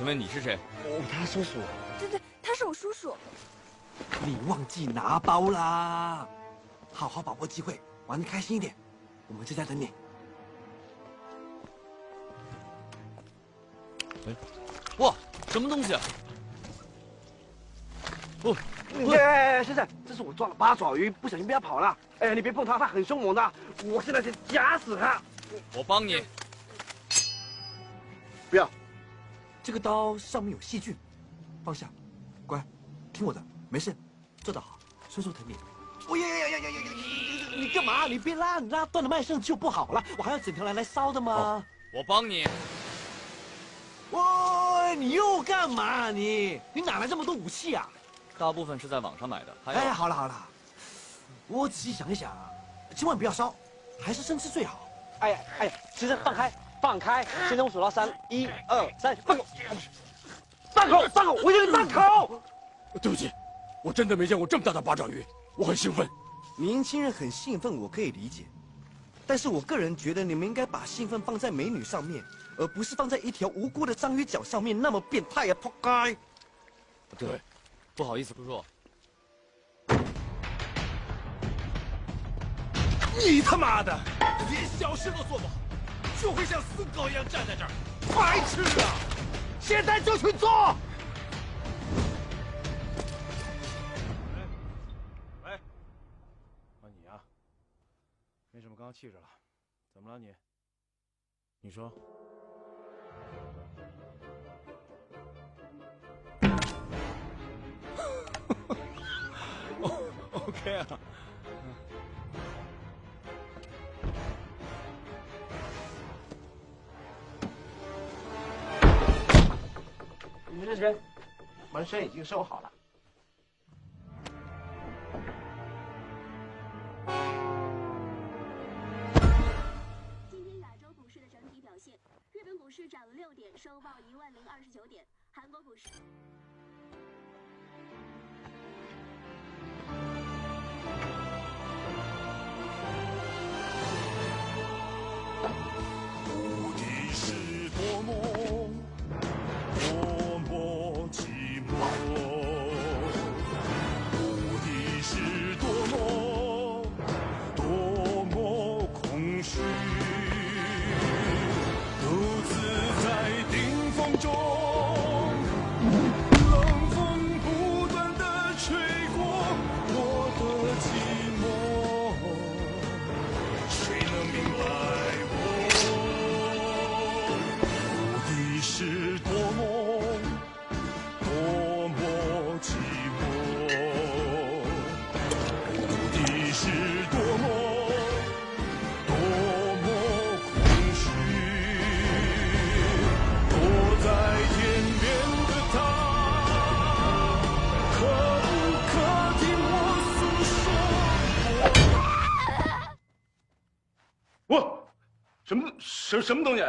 请问你是谁？他叔叔。对，他是我叔叔。你忘记拿包啦！好好把握机会，玩得开心一点。我们就在等你。哎，哇，什么东西啊？哦，哎，先生，这是我抓了八爪鱼，不小心被它跑了。哎，你别碰它，它很凶猛的。我现在得夹死它。我帮你。不要，这个刀上面有细菌，放下，乖，听我的，没事，做得好，叔叔疼你。我呀，你干嘛？你别拉，你拉断了脉肾就不好了，我还要整条来烧的吗？哦，我帮你。喂，你又干嘛？你哪来这么多武器啊？大部分是在网上买的。哎，好了，我仔细想一想啊，千万不要烧，还是生吃最好。哎，先生放开！先生，我数到3，1、2、3，放口！我叫你放口！对不起，我真的没见过这么大的八爪鱼，我很兴奋。年轻人很兴奋，我可以理解，但是我个人觉得你们应该把兴奋放在美女上面，而不是放在一条无辜的章鱼脚上面，那么变态呀！扑街！对，不好意思，叔叔。你他妈的，连小事都做不好，就会像死狗一样站在这儿，白痴啊！现在就去做！喂，你啊，没什么，刚刚气着了，怎么了你？你说。OK 啊。你们这边门栓已经收好了。今天亚洲股市的整体表现，日本股市涨了6点，收报10029点；韩国股市。目的是多么寂寞，目的是多么空虚，独自在顶峰中，冷风不断地吹过我的寂寞，谁能明白我？目的是多么寂寞，目的是多么空虚，躲在天边的他，可不可听我诉说？我什么东西？